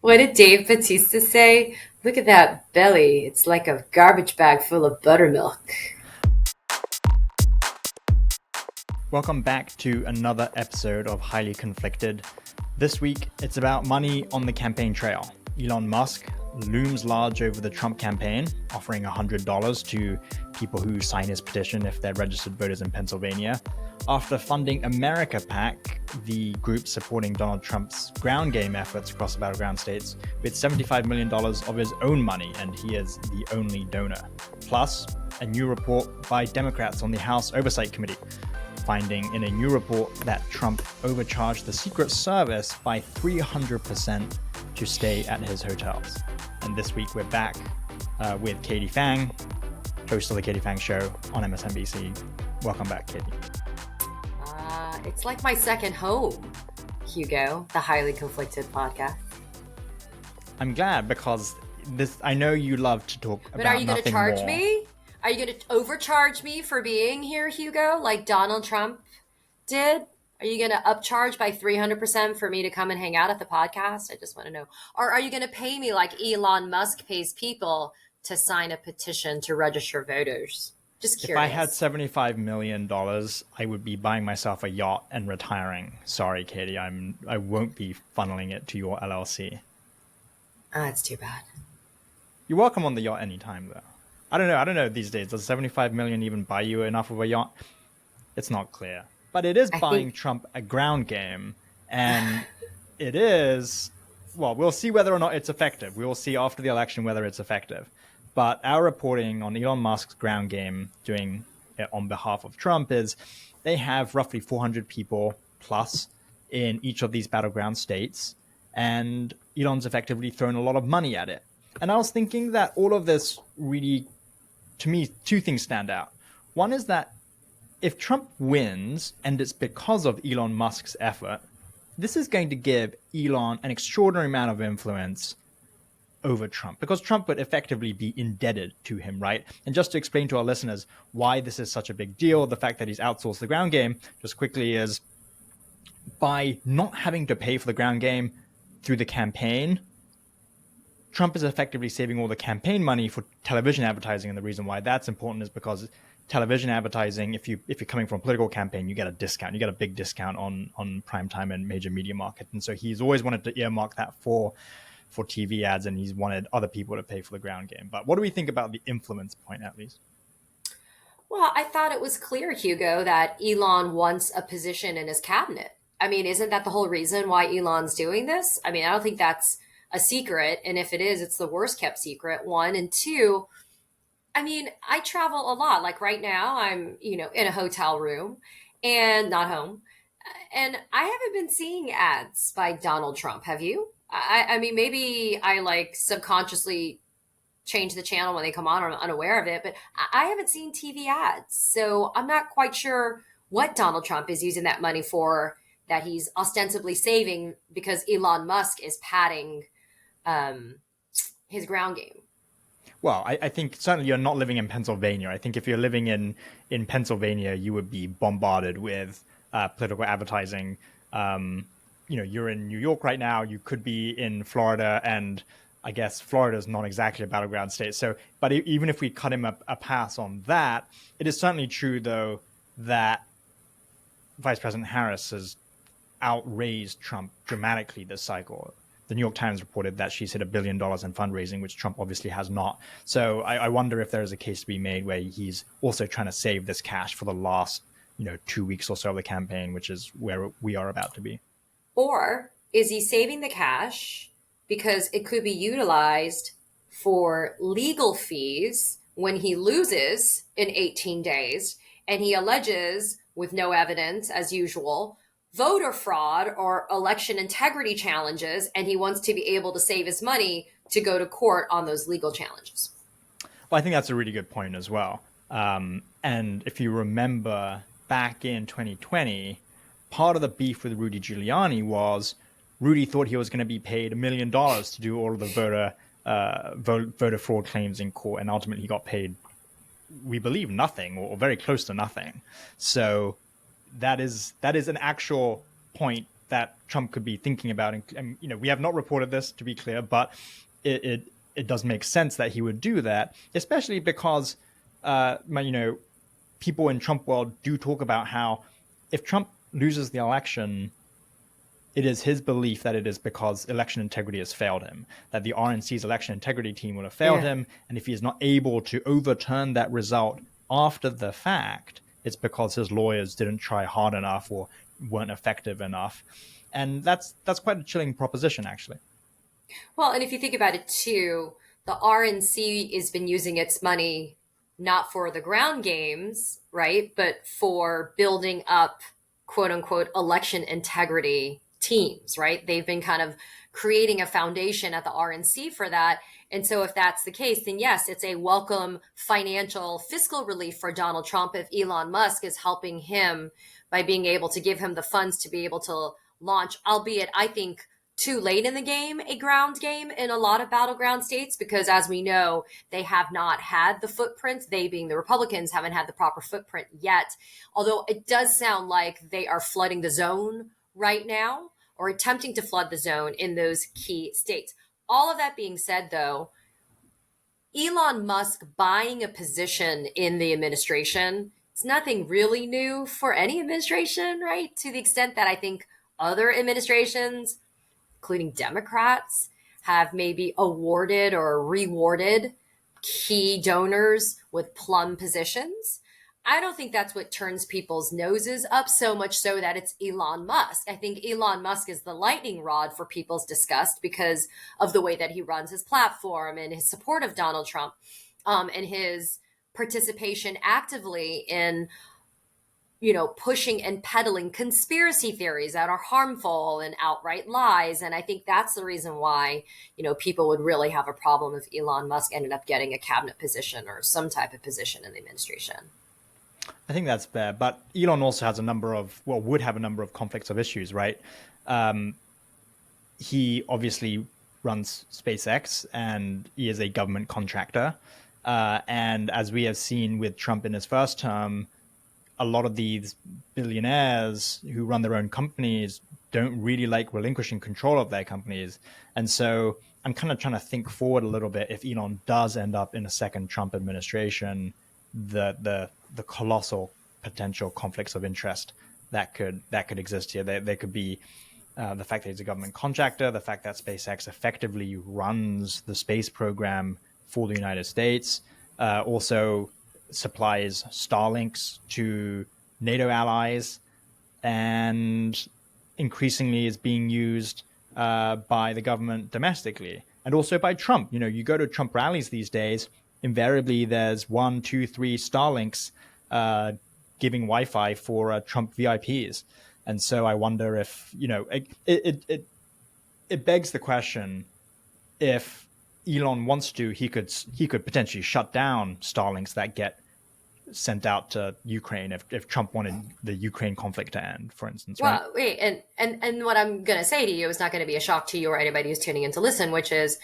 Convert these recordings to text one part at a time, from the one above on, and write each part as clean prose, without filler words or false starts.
What did Dave Bautista say? Look at that belly. It's like a garbage bag full of buttermilk. Welcome back to another episode of Highly Conflicted. This week, it's about money on the campaign trail. Elon Musk looms large over the Trump campaign, offering $100 to people who sign his petition if they're registered voters in Pennsylvania. After funding America PAC, the group supporting Donald Trump's ground game efforts across the battleground states, with $75 million of his own money, and he is the only donor. Plus, a new report by Democrats on the House Oversight Committee, finding in a new report that Trump overcharged the Secret Service by 300% to stay at his hotels. And this week we're back with Katie Phang, host of the Katie Phang Show on MSNBC. Welcome back, Katie. It's like my second home, Hugo, the Highly Conflicted podcast. I'm glad because I know you love to talk about nothing more. But are you going to charge me? Are you going to overcharge me for being here, Hugo, like Donald Trump did? Are you going to upcharge by 300% for me to come and hang out at the podcast? I just want to know. Or are you going to pay me like Elon Musk pays people to sign a petition to register voters? Just curious. If I had $75 million, I would be buying myself a yacht and retiring. Sorry, Katie, I won't be funneling it to your LLC. That's too bad. You're welcome on the yacht anytime, though. I don't know these days. Does 75 million even buy you enough of a yacht? It's not clear. But it is buying Trump a ground game. And it is, well, we'll see whether or not it's effective. We will see after the election whether it's effective. But our reporting on Elon Musk's ground game, doing it on behalf of Trump, is they have roughly 400 people plus in each of these battleground states. And Elon's effectively thrown a lot of money at it. And I was thinking that all of this really, to me, two things stand out. One is that if Trump wins, and it's because of Elon Musk's effort, this is going to give Elon an extraordinary amount of influence over Trump, because Trump would effectively be indebted to him, right? And just to explain to our listeners why this is such a big deal, the fact that he's outsourced the ground game, just quickly, is by not having to pay for the ground game through the campaign, Trump is effectively saving all the campaign money for television advertising. And the reason why that's important is because television advertising, if you're coming from a political campaign, you get a discount. You get a big discount on primetime and major media market. And so he's always wanted to earmark that for TV ads, and he's wanted other people to pay for the ground game. But what do we think about the influence point, at least? Well, I thought it was clear, Hugo, that Elon wants a position in his cabinet. I mean, isn't that the whole reason why Elon's doing this? I mean, I don't think that's a secret. And if it is, it's the worst kept secret, one. And two, I mean, I travel a lot. Like right now, I'm, in a hotel room and not home. And I haven't been seeing ads by Donald Trump. Have you? I mean, maybe I like subconsciously change the channel when they come on, or I'm unaware of it, but I haven't seen TV ads. So I'm not quite sure what Donald Trump is using that money for, that he's ostensibly saving because Elon Musk is padding his ground game. Well, I think certainly you're not living in Pennsylvania. I think if you're living in Pennsylvania, you would be bombarded with political advertising. You're in New York right now. You could be in Florida, and I guess Florida is not exactly a battleground state. So, but even if we cut him a pass on that, it is certainly true, though, that Vice President Harris has outraised Trump dramatically this cycle. The New York Times reported that she's hit $1 billion in fundraising, which Trump obviously has not. So I wonder if there is a case to be made where he's also trying to save this cash for the last 2 weeks or so of the campaign, which is where we are about to be. Or is he saving the cash because it could be utilized for legal fees when he loses in 18 days and he alleges, with no evidence as usual, voter fraud or election integrity challenges, and he wants to be able to save his money to go to court on those legal challenges? Well, I think that's a really good point as well. And if you remember back in 2020, part of the beef with Rudy Giuliani was Rudy thought he was going to be paid $1 million to do all of the voter fraud claims in court, and ultimately he got paid, we believe, nothing or very close to nothing. So that is an actual point that Trump could be thinking about. And we have not reported this, to be clear, but it does make sense that he would do that, especially because people in Trump world do talk about how if Trump loses the election, it is his belief that it is because election integrity has failed him, that the RNC's election integrity team would have failed him. And if he is not able to overturn that result after the fact, it's because his lawyers didn't try hard enough or weren't effective enough. And that's quite a chilling proposition, actually. Well, and if you think about it too, the RNC has been using its money not for the ground games, right? But for building up quote unquote election integrity teams, right? They've been kind of creating a foundation at the RNC for that. And so if that's the case, then yes, it's a welcome financial fiscal relief for Donald Trump if Elon Musk is helping him by being able to give him the funds to be able to launch, albeit I think too late in the game, a ground game in a lot of battleground states, because as we know, they have not had the footprint. They being the Republicans haven't had the proper footprint yet. Although it does sound like they are flooding the zone right now or attempting to flood the zone in those key states. All of that being said, though, Elon Musk buying a position in the administration, it's nothing really new for any administration, right? To the extent that I think other administrations, including Democrats, have maybe awarded or rewarded key donors with plum positions. I don't think that's what turns people's noses up so much so that it's Elon Musk. I think Elon Musk is the lightning rod for people's disgust because of the way that he runs his platform and his support of Donald Trump, and his participation actively in pushing and peddling conspiracy theories that are harmful and outright lies. And I think that's the reason why, people would really have a problem if Elon Musk ended up getting a cabinet position or some type of position in the administration. I think that's fair. But Elon also has would have a number of conflicts of issues, right? He obviously runs SpaceX and he is a government contractor. And as we have seen with Trump in his first term, a lot of these billionaires who run their own companies don't really like relinquishing control of their companies. And so I'm kind of trying to think forward a little bit. If Elon does end up in a second Trump administration, the colossal potential conflicts of interest that could exist here. There could be the fact that he's a government contractor, the fact that SpaceX effectively runs the space program for the United States, also supplies Starlinks to NATO allies, and increasingly is being used by the government domestically and also by Trump. You go to Trump rallies these days, invariably there's 1, 2, 3 Starlinks giving Wi-Fi for Trump VIPs. And so I wonder if, it begs the question, if Elon wants to, he could potentially shut down Starlinks that get sent out to Ukraine if Trump wanted the Ukraine conflict to end, for instance. Right? Well, wait, and what I'm going to say to you is not going to be a shock to you or anybody who's tuning in to listen, which is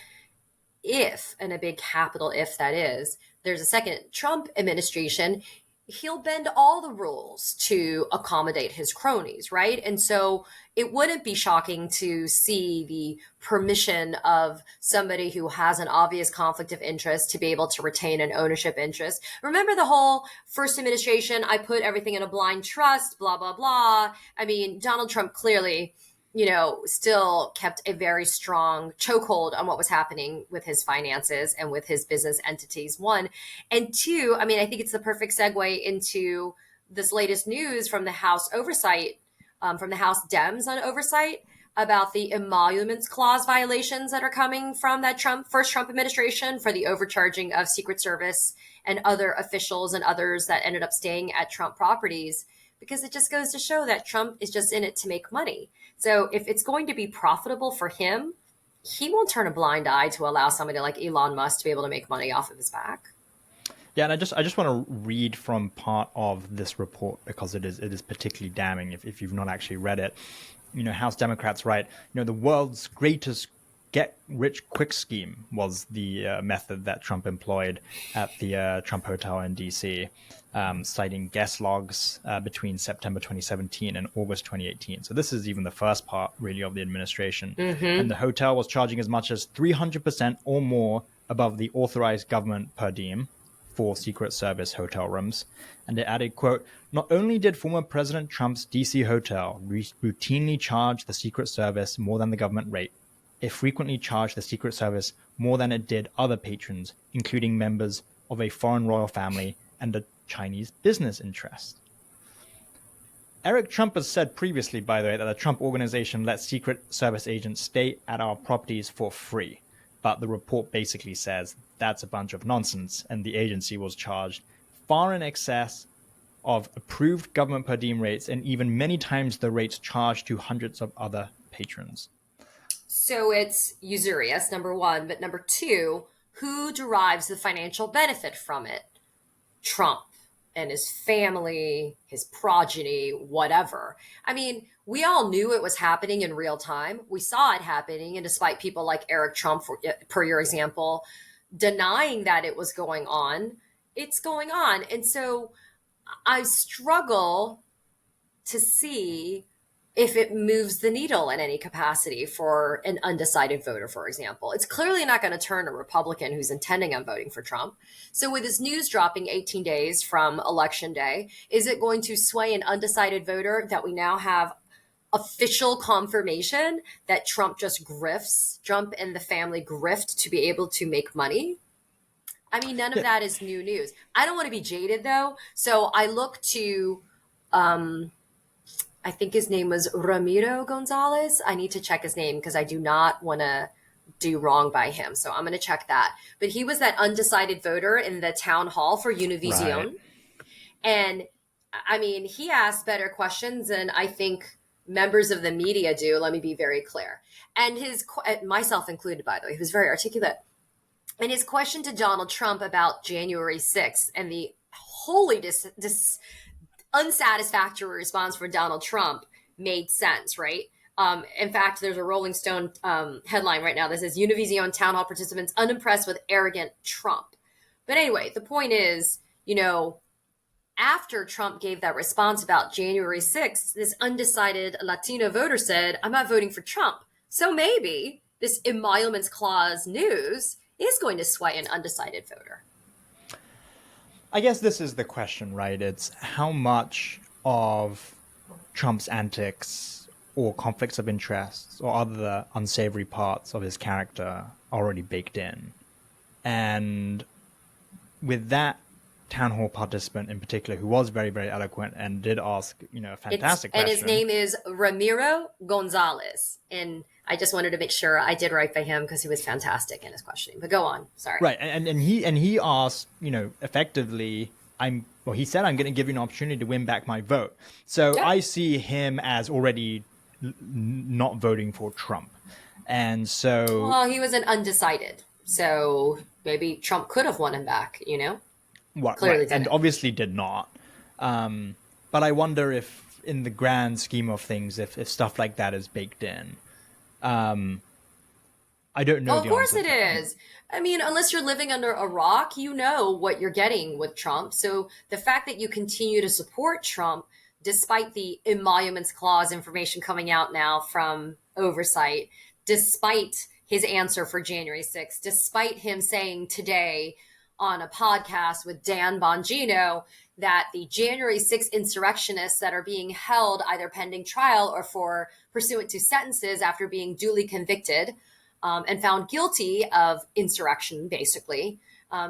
if, and a big capital if that is, there's a second Trump administration, he'll bend all the rules to accommodate his cronies, right? And so it wouldn't be shocking to see the permission of somebody who has an obvious conflict of interest to be able to retain an ownership interest. Remember the whole first administration, I put everything in a blind trust, blah, blah, blah. I mean, Donald Trump clearly, still kept a very strong chokehold on what was happening with his finances and with his business entities, one. And two, I mean, I think it's the perfect segue into this latest news from the House oversight, from the House Dems on oversight about the emoluments clause violations that are coming from that first Trump administration for the overcharging of Secret Service and other officials and others that ended up staying at Trump properties, because it just goes to show that Trump is just in it to make money. So if it's going to be profitable for him, he won't turn a blind eye to allow somebody like Elon Musk to be able to make money off of his back. Yeah, and I just want to read from part of this report because it is particularly damning if you've not actually read it. House Democrats write, the world's greatest get-rich-quick scheme was the method that Trump employed at the Trump Hotel in D.C., citing guest logs between September 2017 and August 2018. So this is even the first part, really, of the administration. And the hotel was charging as much as 300% or more above the authorized government per diem for Secret Service hotel rooms. And it added, quote, "Not only did former President Trump's D.C. hotel routinely charge the Secret Service more than the government rate, it frequently charged the Secret Service more than it did other patrons, including members of a foreign royal family and a Chinese business interest." Eric Trump has said previously, by the way, that the Trump Organization lets Secret Service agents stay at our properties for free. But the report basically says that's a bunch of nonsense, and the agency was charged far in excess of approved government per diem rates, and even many times the rates charged to hundreds of other patrons. So it's usurious, number one. But number two, who derives the financial benefit from it? Trump and his family, his progeny, whatever. I mean, we all knew it was happening in real time. We saw it happening. And despite people like Eric Trump, per your example, denying that it was going on, it's going on. And so I struggle to see if it moves the needle in any capacity for an undecided voter, for example. It's clearly not going to turn a Republican who's intending on voting for Trump. So with this news dropping 18 days from Election Day, is it going to sway an undecided voter that we now have official confirmation that Trump just grifts, Trump and the family grift to be able to make money? I mean, none of that is new news. I don't want to be jaded, though. So I look to... I think his name was Ramiro Gonzalez. I need to check his name because I do not want to do wrong by him. So I'm going to check that. But he was that undecided voter in the town hall for Univision. Right. And I mean, he asked better questions than I think members of the media do. Let me be very clear. And myself included, by the way, he was very articulate. And his question to Donald Trump about January 6th and the wholly unsatisfactory response from Donald Trump made sense, right? In fact, there's a Rolling Stone headline right now that says Univision town hall participants unimpressed with arrogant Trump. But anyway, the point is, after Trump gave that response about January 6th, this undecided Latino voter said, "I'm not voting for Trump." So maybe this emoluments clause news is going to sway an undecided voter. I guess this is the question, right? It's how much of Trump's antics or conflicts of interest or other unsavory parts of his character are already baked in. And with that town hall participant in particular, who was very, very eloquent and did ask, a fantastic question. And his name is Ramiro Gonzalez. And I just wanted to make sure I did right by him because he was fantastic in his questioning. But go on. Sorry. Right. And he asked, effectively, he said, "I'm going to give you an opportunity to win back my vote." So I see him as already not voting for Trump. And so... Well, he was an undecided. So maybe Trump could have won him back, What, clearly right. And obviously did not. But I wonder if, in the grand scheme of things, if stuff like that is baked in. I don't know. Of course it is. I mean, unless you're living under a rock, you know what you're getting with Trump. So the fact that you continue to support Trump, despite the emoluments clause information coming out now from oversight, despite his answer for January 6th, despite him saying today on a podcast with Dan Bongino that the January 6th insurrectionists that are being held either pending trial or for pursuant to sentences after being duly convicted and found guilty of insurrection, basically,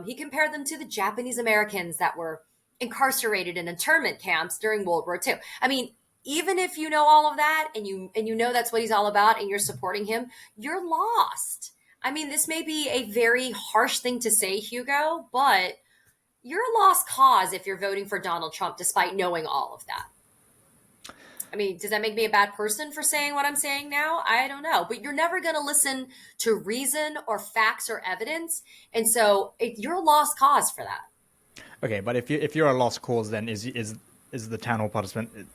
he compared them to the Japanese Americans that were incarcerated in internment camps during World War II. I mean, even if you know all of that and you know that's what he's all about and you're supporting him, you're lost. I mean, this may be a very harsh thing to say, Hugo, but you're a lost cause if you're voting for Donald Trump despite knowing all of that. I mean, does that make me a bad person for saying what I'm saying now? I don't know. But you're never going to listen to reason or facts or evidence. And so you're a lost cause for that. Okay, but if you're a lost cause, then is the town hall participant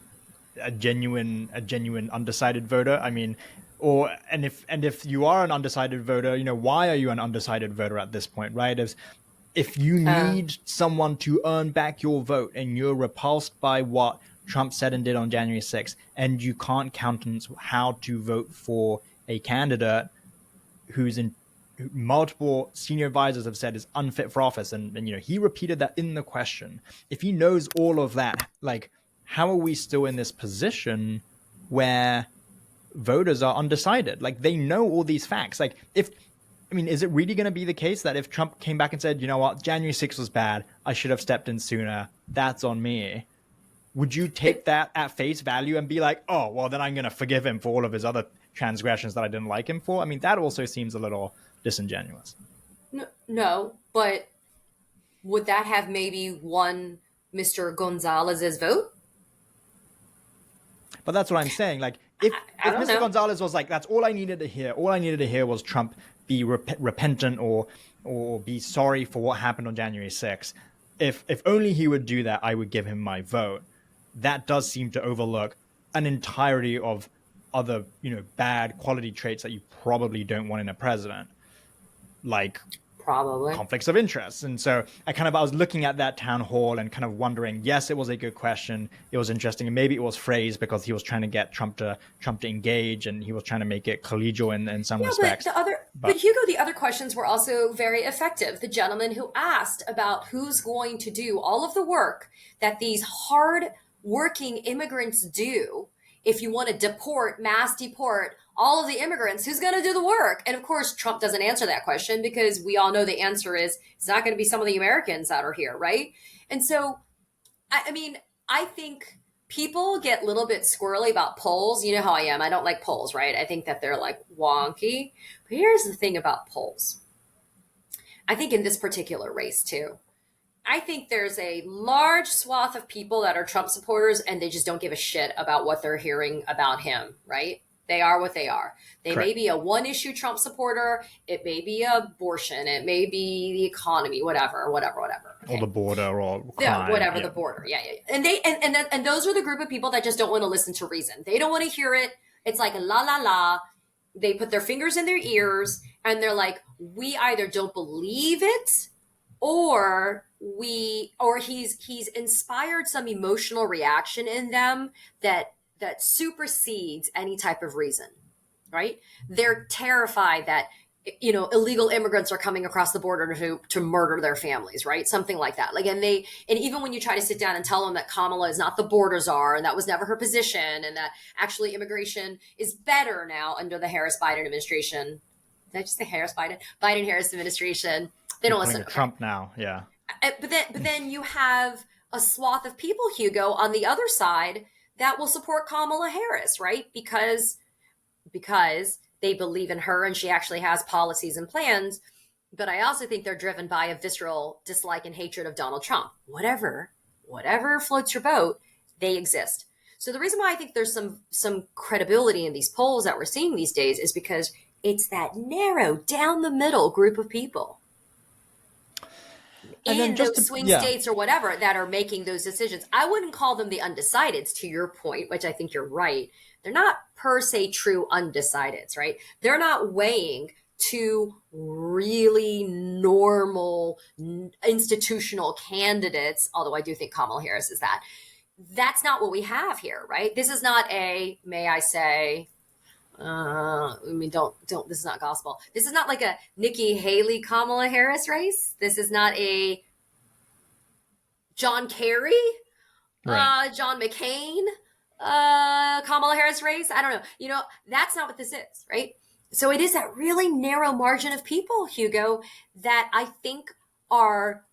a genuine undecided voter? I mean, If you are an undecided voter, why are you an undecided voter at this point, right? If you need someone to earn back your vote and you're repulsed by what Trump said and did on January 6th, and you can't countenance how to vote for a candidate who multiple senior advisors have said is unfit for office, and he repeated that in the question. If he knows all of that, like, how are we still in this position where voters are undecided? Like, they know all these facts. Like, is it really going to be the case that if Trump came back and said, you know what, January 6th was bad, I should have stepped in sooner, that's on me? Would you take that at face value and be like, oh, well, then I'm going to forgive him for all of his other transgressions that I didn't like him for? I mean, that also seems a little disingenuous. No, but would that have maybe won Mr. Gonzalez's vote? But that's what I'm saying. Like, if Mr. Gonzalez was like, that's all I needed to hear. All I needed to hear was Trump be repentant or be sorry for what happened on January 6th. If only he would do that, I would give him my vote. That does seem to overlook an entirety of other, bad quality traits that you probably don't want in a president, like probably conflicts of interest. And so I was looking at that town hall and kind of wondering, yes, it was a good question. It was interesting. And maybe it was phrased because he was trying to get Trump to engage, and he was trying to make it collegial in some respects. But Hugo, the other questions were also very effective. The gentleman who asked about who's going to do all of the work that these hard working immigrants do. If you want to mass deport all of the immigrants, who's going to do the work? And of course, Trump doesn't answer that question, because we all know the answer is it's not going to be some of the Americans that are here, right? And so, I think people get a little bit squirrely about polls. You know how I am. I don't like polls, right? I think that they're like wonky. But here's the thing about polls. I think in this particular race too, I think there's a large swath of people that are Trump supporters, and they just don't give a shit about what they're hearing about him, right? They are what they are. They Correct. may be a one-issue Trump supporter. It may be abortion. It may be the economy, whatever. Okay? Or the border, or crime. Whatever the border. Yeah. And those are the group of people that just don't want to listen to reason. They don't want to hear it. It's like la la la. They put their fingers in their ears and they're like, we either don't believe it, or he's inspired some emotional reaction in them that supersedes any type of reason, right? They're terrified that illegal immigrants are coming across the border to murder their families, right? Something like that. And even when you try to sit down and tell them that Kamala is not the border czar and that was never her position, and that actually immigration is better now under the Harris-Biden administration. Did I just say Harris-Biden? Biden-Harris administration. They don't listen. Trump now, yeah. But then you have a swath of people, Hugo, on the other side that will support Kamala Harris, right? Because they believe in her and she actually has policies and plans. But I also think they're driven by a visceral dislike and hatred of Donald Trump. Whatever floats your boat, they exist. So the reason why I think there's some credibility in these polls that we're seeing these days is because it's that narrow down the middle group of people in those swing states or whatever that are making those decisions. I wouldn't call them the undecideds, to your point, which I think you're right. They're not per se true undecideds, right? They're not weighing two really normal institutional candidates, although I do think Kamala Harris is that. That's not what we have here, right? This is not a, may I say, don't, this is not gospel. This is not like a Nikki Haley Kamala Harris race. This is not a John Kerry, right. John McCain, Kamala Harris race. I don't know. That's not what this is, right? So it is that really narrow margin of people, Hugo, that I think are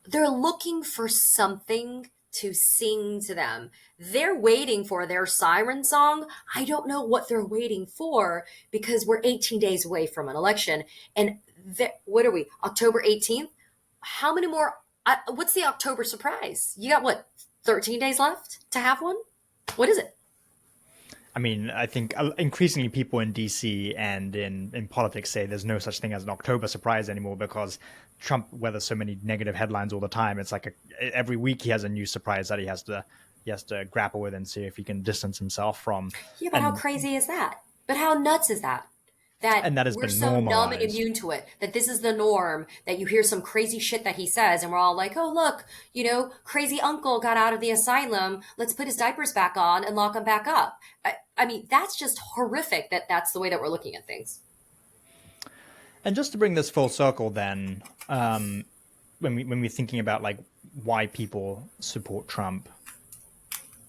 they're looking for something to sing to them. They're waiting for their siren song. I don't know what they're waiting for, because we're 18 days away from an election. And what are we, October 18th? How many more? What's the October surprise? You got 13 days left to have one? What is it? I mean, I think increasingly people in DC and in politics say there's no such thing as an October surprise anymore, because Trump weathers so many negative headlines all the time. It's like every week he has a new surprise that he has to he has to grapple with and see if he can distance himself from. Yeah, but how And crazy is that? But how nuts is that? That and that has we're been so numb and normalized. immune to it, that this is the norm, that you hear some crazy shit that he says, and we're all like, oh, look, crazy uncle got out of the asylum. Let's put his diapers back on and lock him back up. I mean, that's just horrific that that's the way that we're looking at things. And just to bring this full circle, then, when we're thinking about like why people support Trump,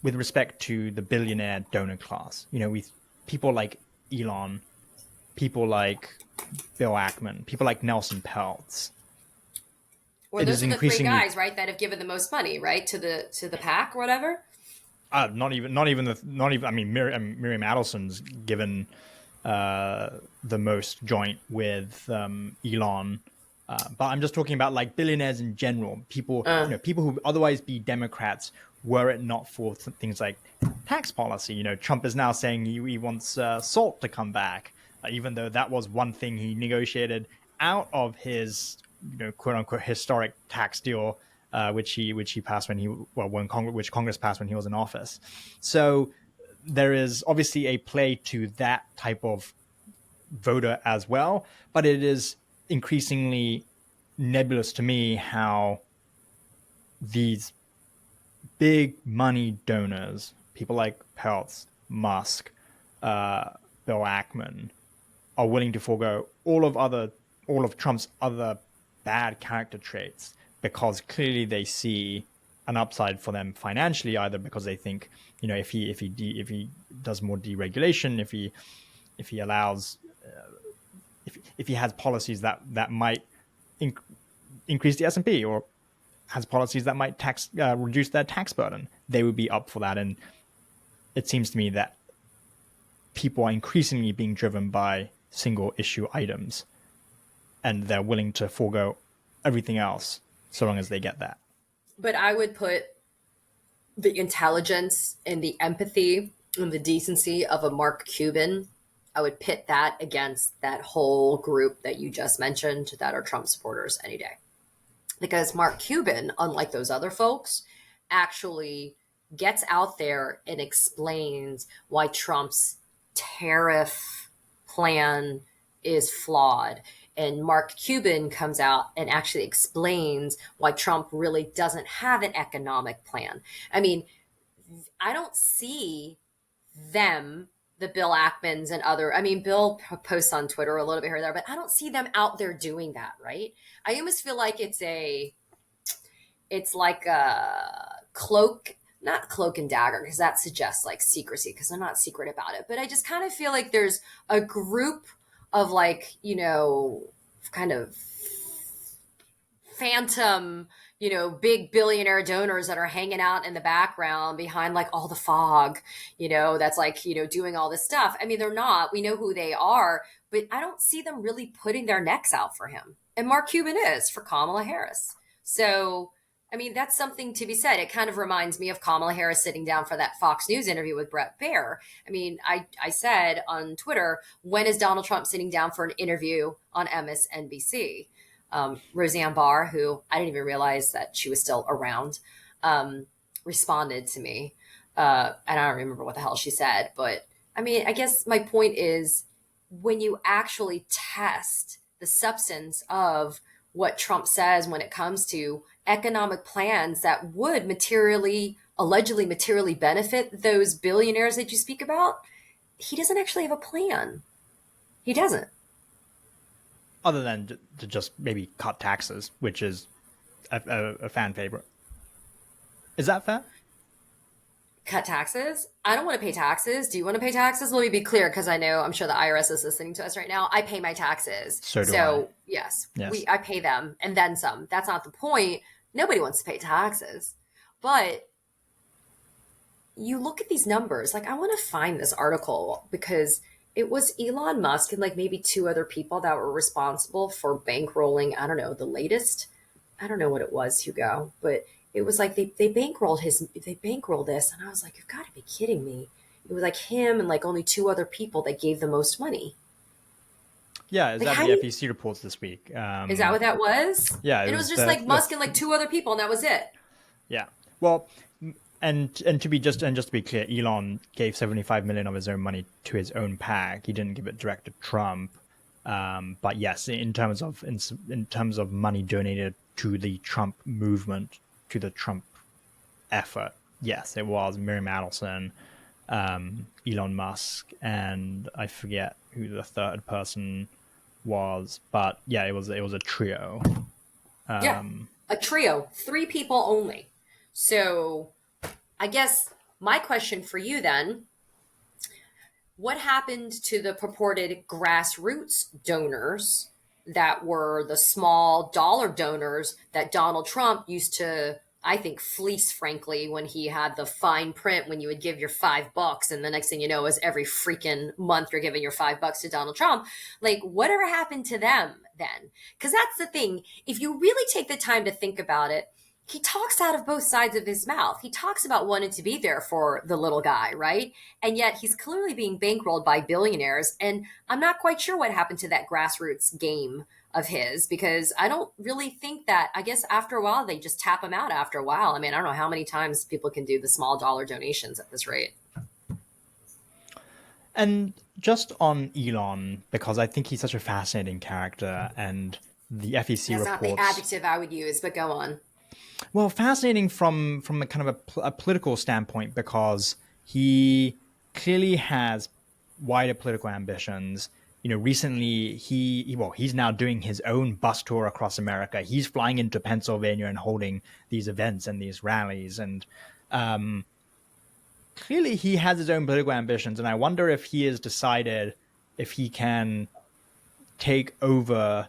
with respect to the billionaire donor class, we people like Elon, people like Bill Ackman, people like Nelson Peltz. Or It those is are the three increasingly guys, right, that have given the most money, right, to the pack or whatever. not even. I mean, Miriam Adelson's given the most joint with Elon. But I'm just talking about like billionaires in general, people, people who would otherwise be Democrats were it not for things like tax policy. Trump is now saying he wants SALT to come back, even though that was one thing he negotiated out of his, quote unquote historic tax deal, which he passed which Congress passed when he was in office. So there is obviously a play to that type of voter as well, but it is increasingly nebulous to me how these big money donors, people like Peltz, Musk, Bill Ackman, are willing to forego all of Trump's other bad character traits because clearly they see an upside for them financially, either because they think, if he does more deregulation, if he allows if he has policies that might increase the S&P, or has policies that might reduce their tax burden, they would be up for that. And it seems to me that people are increasingly being driven by single issue items, and they're willing to forego everything else so long as they get that. But I would put the intelligence and the empathy and the decency of a Mark Cuban, I would pit that against that whole group that you just mentioned that are Trump supporters any day. Because Mark Cuban, unlike those other folks, actually gets out there and explains why Trump's tariff plan is flawed. And Mark Cuban comes out and actually explains why Trump really doesn't have an economic plan. I mean, I don't see them, the Bill Ackmans and Bill posts on Twitter a little bit here or there, but I don't see them out there doing that, right? I almost feel like it's like a not cloak and dagger, because that suggests like secrecy, because they're not secret about it. But I just kind of feel like there's a group of like, kind of phantom, big billionaire donors that are hanging out in the background behind like all the fog, that's like, doing all this stuff. I mean, they're not, we know who they are, but I don't see them really putting their necks out for him. And Mark Cuban is for Kamala Harris. So, I mean, that's something to be said. It kind of reminds me of Kamala Harris sitting down for that Fox News interview with Brett Baier. I mean, I said on Twitter, when is Donald Trump sitting down for an interview on MSNBC? Roseanne Barr, who I didn't even realize that she was still around, responded to me. And I don't remember what the hell she said. But I mean, I guess my point is, when you actually test the substance of what Trump says when it comes to economic plans that would allegedly materially benefit those billionaires that you speak about, he doesn't actually have a plan. He doesn't. Other than to just maybe cut taxes, which is a fan favorite. Is that fair? Cut taxes? I don't want to pay taxes. Do you want to pay taxes? Let me be clear, because I'm sure the IRS is listening to us right now. I pay my taxes. So do I. Yes, Yes. I pay them and then some. That's not the point. Nobody wants to pay taxes. But you look at these numbers, like I want to find this article, because it was Elon Musk and like maybe two other people that were responsible for bankrolling, I don't know, the latest, I don't know what it was, Hugo, but it was like they bankrolled this, and I was like, you've got to be kidding me. It was like him and like only two other people that gave the most money. Yeah, is Like, that the FEC reports this week? Is that what that was? Yeah, And it was just like Musk and like two other people, and that was it. Yeah. Well, And just to be clear, Elon gave 75 million of his own money to his own PAC. He didn't give it direct to Trump. But yes, in terms of money donated to the Trump movement, to the Trump effort, yes, it was Miriam Adelson, Elon Musk, and I forget who the third person was. But yeah, it was a trio. Yeah, Um, a trio, three people only. So I guess my question for you then, what happened to the purported grassroots donors that were the small dollar donors that Donald Trump used to, I think, fleece, frankly, when he had the fine print when you would give your $5, and the next thing you know is every freaking month you're giving your $5 to Donald Trump. Like, whatever happened to them then? Because that's the thing. If you really take the time to think about it, he talks out of both sides of his mouth. He talks about wanting to be there for the little guy, right? And yet he's clearly being bankrolled by billionaires. And I'm not quite sure what happened to that grassroots game of his, because I don't really think that, I guess after a while, they just tap him out after a while. I mean, I don't know how many times people can do the small dollar donations at this rate. And just on Elon, because I think he's such a fascinating character, and the FEC That's not the reports, adjective I would use, but go on. well, fascinating from a kind of a political standpoint, because he clearly has wider political ambitions. Recently he's now doing his own bus tour across America. He's flying into Pennsylvania and holding these events and these rallies, and clearly he has his own political ambitions. And I wonder if he has decided if he can take over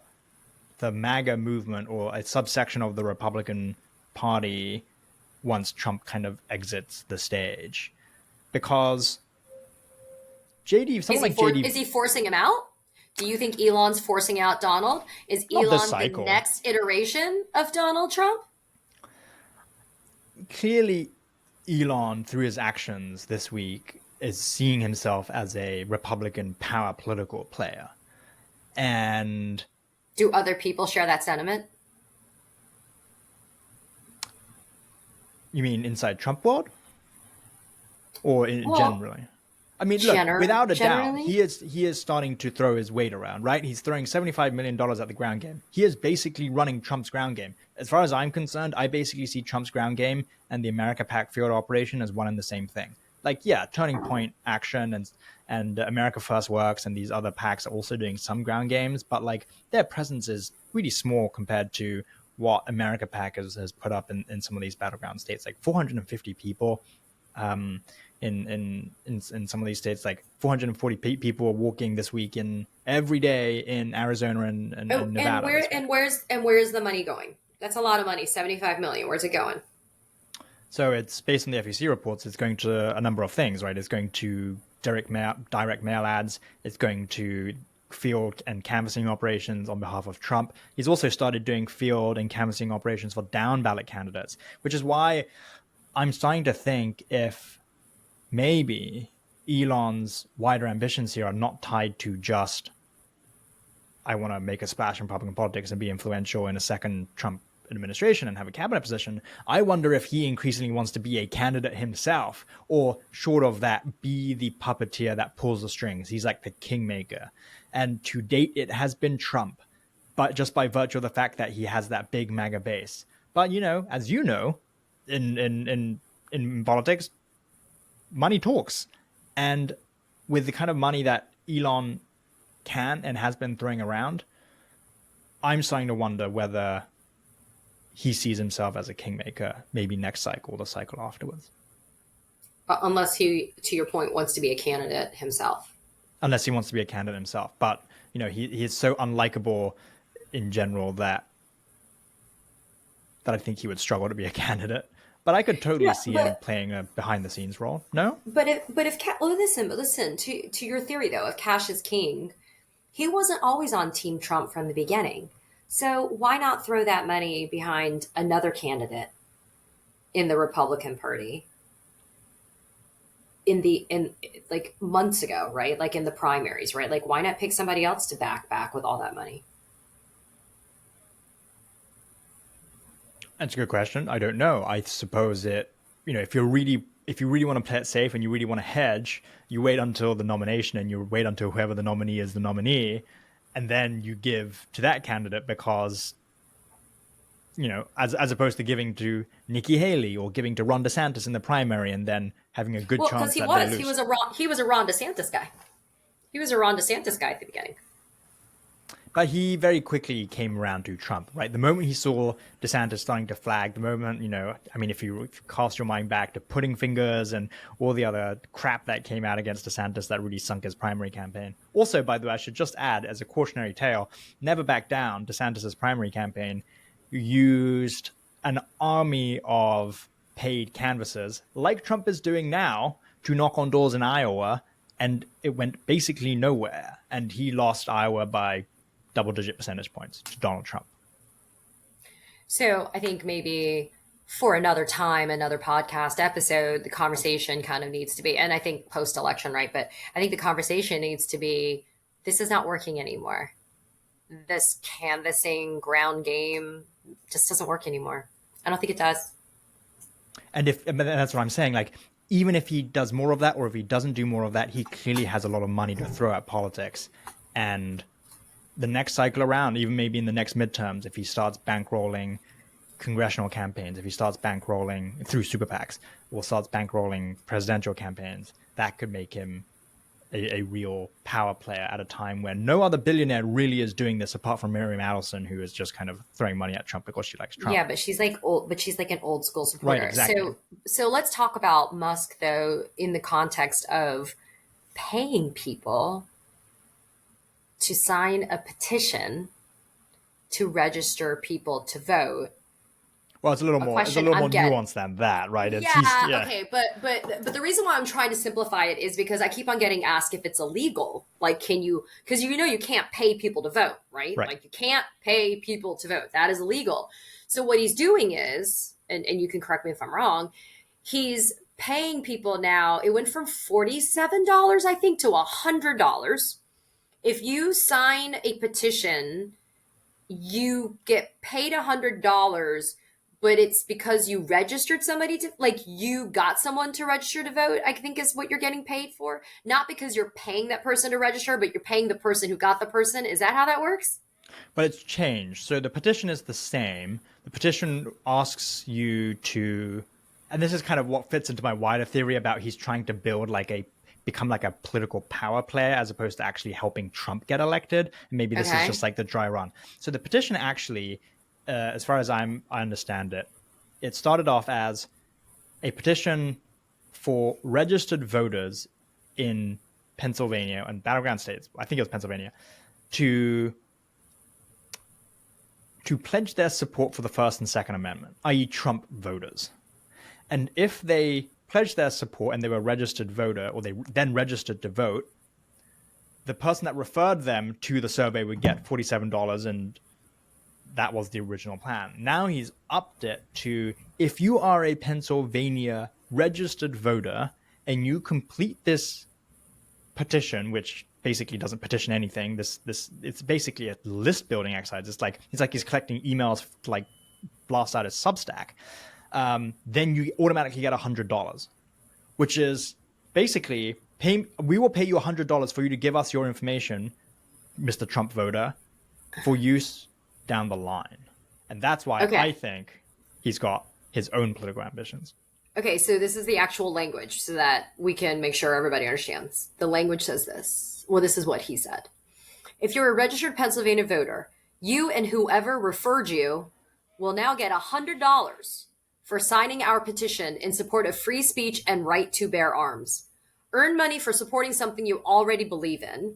the MAGA movement or a subsection of the Republican Party once Trump kind of exits the stage. Because Is someone he like JD, is he forcing him out? Do you think Elon's forcing out Donald? Is not this Elon the cycle, next iteration of Donald Trump? clearly Elon, through his actions this week, is seeing himself as a Republican power political player. And Do other people share that sentiment? you mean inside Trump world? Or Well, generally? I mean, look, without a doubt, generally, he is starting to throw his weight around, right? He's throwing $75 million at the ground game. He is basically running Trump's ground game. As far as I'm concerned, I basically see Trump's ground game and the America PAC field operation as one and the same thing. Like, yeah, Turning Point Action and America First Works and these other PACs are also doing some ground games, but like their presence is really small compared to what America PAC has put up in some of these battleground states, like 450 people. Um, in some of these states, like 440 people are walking this week in every day in Arizona oh, and Nevada this week. and where's the money going? That's a lot of money, 75 million. Where's it going? So it's based on the FEC reports. It's going to a number of things, right? It's going to direct mail ads. It's going to field and canvassing operations on behalf of Trump. He's also started doing field and canvassing operations for down ballot candidates, which is why I'm starting to think if maybe Elon's wider ambitions here are not tied to just, I want to make a splash in Republican politics and be influential in a second Trump administration and have a cabinet position. I wonder if he increasingly wants to be a candidate himself, or short of that, be the puppeteer that pulls the strings. He's like the kingmaker. And to date, it has been Trump, but just by virtue of the fact that he has that big MAGA base. But, as you know, in politics, money talks. And with the kind of money that Elon can and has been throwing around, I'm starting to wonder whether he sees himself as a kingmaker, maybe next cycle or the cycle afterwards. Unless he, to your point, wants to be a candidate himself. Unless he wants to be a candidate himself. But, he is so unlikable in general that I think he would struggle to be a candidate. But I could totally see him playing a behind the scenes role. No? But if listen to your theory though. If cash is king, he wasn't always on Team Trump from the beginning. So why not throw that money behind another candidate in the Republican Party in like months ago, right? Like in the primaries, right? Like why not pick somebody else to back with all that money? That's a good question. I don't know. I suppose it if you really want to play it safe and you really want to hedge, you wait until the nomination and you wait until whoever the nominee is the nominee, and then you give to that candidate because, as opposed to giving to Nikki Haley or giving to Ron DeSantis in the primary and then having a good Well, chance because that they lose. he was a Ron DeSantis guy. He was a Ron DeSantis guy at the beginning. But he very quickly came around to Trump, right? The moment he saw DeSantis starting to flag, the moment, if you cast your mind back to Pudding Fingers and all the other crap that came out against DeSantis that really sunk his primary campaign. Also, by the way, I should just add, as a cautionary tale, never back down. DeSantis's primary campaign used an army of paid canvassers, like Trump is doing now, to knock on doors in Iowa, and it went basically nowhere. And he lost Iowa by double-digit percentage points to Donald Trump. So I think maybe for another time, another podcast episode, the conversation kind of needs to be, and I think post-election, right? But I think the conversation needs to be, this is not working anymore. This canvassing ground game just doesn't work anymore. I don't think it does. And that's what I'm saying. Like, even if he does more of that, or if he doesn't do more of that, he clearly has a lot of money to throw at politics. And the next cycle around, even maybe in the next midterms, if he starts bankrolling congressional campaigns, if he starts bankrolling through super PACs, or starts bankrolling presidential campaigns, that could make him a real power player at a time when no other billionaire really is doing this, apart from Miriam Adelson, who is just kind of throwing money at Trump because she likes Trump. Yeah, but she's like old, but she's like an old school supporter. Right, exactly. So let's talk about Musk, though, in the context of paying people to sign a petition to register people to vote. Well, it's a little more nuanced than that, right? Okay, but the reason why I'm trying to simplify it is because I keep on getting asked if it's illegal. Like, can you? Because you can't pay people to vote, right? Like, you can't pay people to vote. That is illegal. So what he's doing is, and you can correct me if I'm wrong, he's paying people now. It went from $47, I think, to $100. If you sign a petition, you get paid $100, but it's because you registered somebody to, like, you got someone to register to vote, I think is what you're getting paid for. Not because you're paying that person to register, but you're paying the person who got the person. Is that how that works? But it's changed. So the petition is the same. The petition asks you to, and this is kind of what fits into my wider theory about he's trying to become like a political power player as opposed to actually helping Trump get elected. And maybe this is just like the dry run. So the petition actually, as far as I understand it, it started off as a petition for registered voters in Pennsylvania and battleground states, I think it was Pennsylvania, to pledge their support for the First and Second Amendment, i.e. Trump voters. And if they pledged their support and they were a registered voter, or they then registered to vote, the person that referred them to the survey would get $47, and that was the original plan. Now he's upped it to, if you are a Pennsylvania registered voter and you complete this petition, which basically doesn't petition anything, it's basically a list building exercise. It's like he's collecting emails to like blast out his Substack. Then you automatically get $100, which is basically we will pay you $100 for you to give us your information, Mr. Trump voter, for use down the line. And that's why I think he's got his own political ambitions. Okay, so this is the actual language so that we can make sure everybody understands. The language says this. Well, this is what he said. If you're a registered Pennsylvania voter, you and whoever referred you will now get $100 for signing our petition in support of free speech and right to bear arms. Earn money for supporting something you already believe in.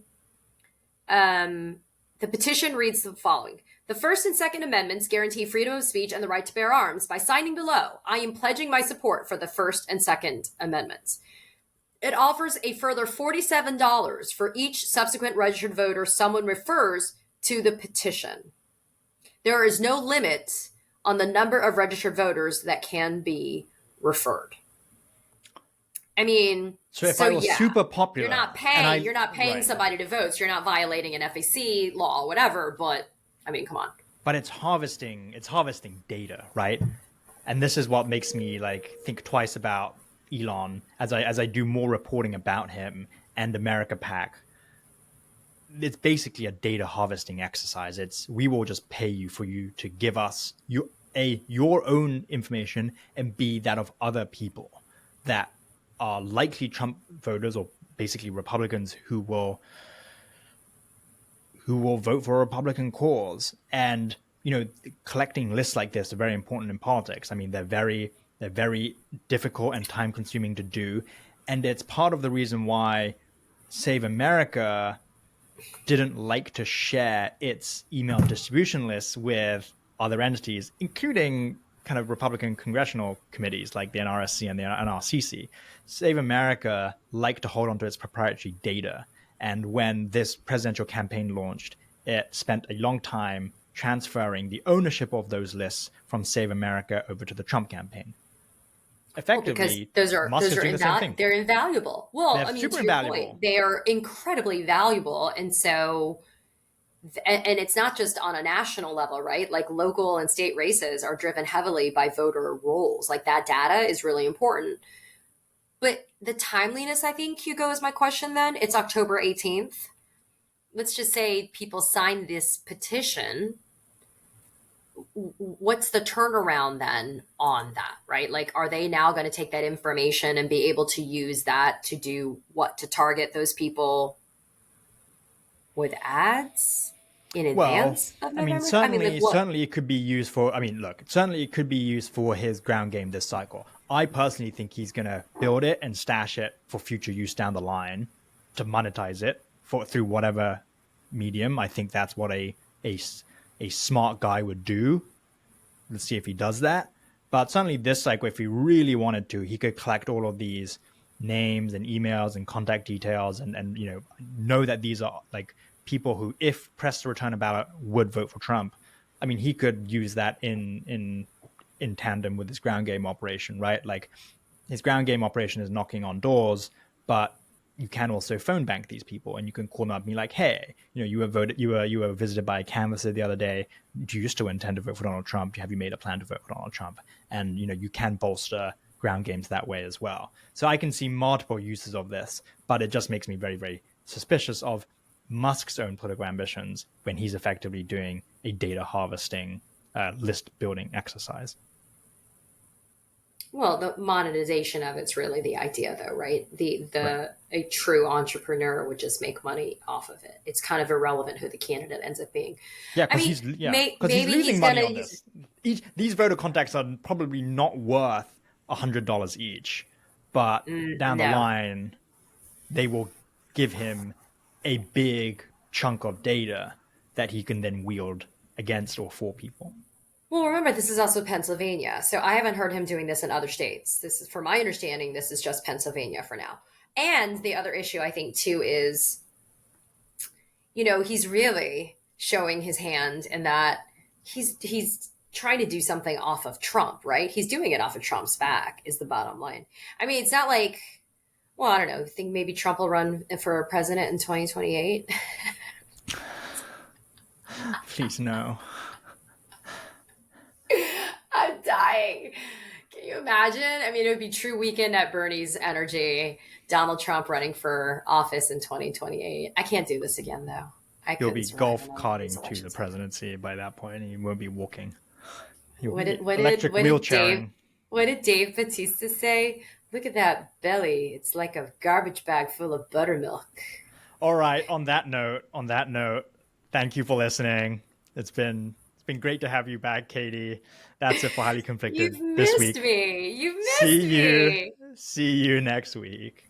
The petition reads the following. The First and Second Amendments guarantee freedom of speech and the right to bear arms. By signing below, I am pledging my support for the First and Second Amendments. It offers a further $47 for each subsequent registered voter someone refers to the petition. There is no limit on the number of registered voters that can be referred. I mean, so if I was super popular, you're not paying somebody to vote. So you're not violating an FEC law, whatever. But I mean, come on. But it's harvesting data, right? And this is what makes me like think twice about Elon as I do more reporting about him and America Pack. It's basically a data harvesting exercise. It's we will just pay you for you to give us your own information, and B, that of other people that are likely Trump voters, or basically Republicans who will vote for a Republican cause. And collecting lists like this are very important in politics. I mean, they're very difficult and time consuming to do, and it's part of the reason why Save America didn't like to share its email distribution lists with other entities, including kind of Republican congressional committees like the NRSC and the NRCC. Save America liked to hold onto its proprietary data. And when this presidential campaign launched, it spent a long time transferring the ownership of those lists from Save America over to the Trump campaign. Well, because Effectively, Musk is doing the same thing. they're invaluable. Well, They're I mean, super to your point, invaluable. they are incredibly valuable, and so and it's not just on a national level, right? Like local and state races are driven heavily by voter rolls. Like that data is really important. But the timeliness, I think, Hugo, is my question then. It's October 18th. Let's just say people signed this petition. What's the turnaround then on that, right? Like, are they now going to take that information and be able to use that to do what? To target those people with ads in Well, advance of I mean, November? I mean, like what? certainly it could be used for. I mean, look, certainly it could be used for his ground game this cycle. I personally think he's going to build it and stash it for future use down the line to monetize it through whatever medium. I think that's what a smart guy would do. Let's see if he does that. But certainly this cycle, if he really wanted to, he could collect all of these names and emails and contact details and know that these are like people who, if pressed to return a ballot, would vote for Trump. I mean, he could use that in tandem with his ground game operation, right? Like his ground game operation is knocking on doors, but you can also phone bank these people, and you can call them up and be like, hey, you were visited by a canvasser the other day. Do you still intend to vote for Donald Trump? Have you made a plan to vote for Donald Trump? And you can bolster ground games that way as well. So I can see multiple uses of this, but it just makes me very, very suspicious of Musk's own political ambitions when he's effectively doing a data harvesting list building exercise. Well, the monetization of it's really the idea, though, right? Right. A true entrepreneur would just make money off of it. It's kind of irrelevant who the candidate ends up being. Yeah, I because mean, he's maybe losing he's money gonna. on this. These voter contacts are probably not worth $100 each, but down the No. line, they will give him a big chunk of data that he can then wield against or for people. Well, remember, this is also Pennsylvania. So I haven't heard him doing this in other states. This is, from my understanding, this is just Pennsylvania for now. And the other issue, I think, too, is, he's really showing his hand in that he's trying to do something off of Trump, right? He's doing it off of Trump's back, is the bottom line. I mean, it's not like, well, I don't know. I think maybe Trump will run for president in 2028. Please no. I'm dying. Can you imagine? I mean, it would be true weekend at Bernie's energy. Donald Trump running for office in 2028. I can't do this again, though. I He'll couldn't be survive golf another of these carting to the elections. presidency by that point, and he won't be walking. He'll What be did what did electric what did Dave wheelchairing. what did Dave Bautista say? Look at that belly. It's like a garbage bag full of buttermilk. All right. On that note, thank you for listening. It's been great to have you back, Katie. That's it for Highly You've Conflicted this missed week. me. You've See missed you. me. See you next week.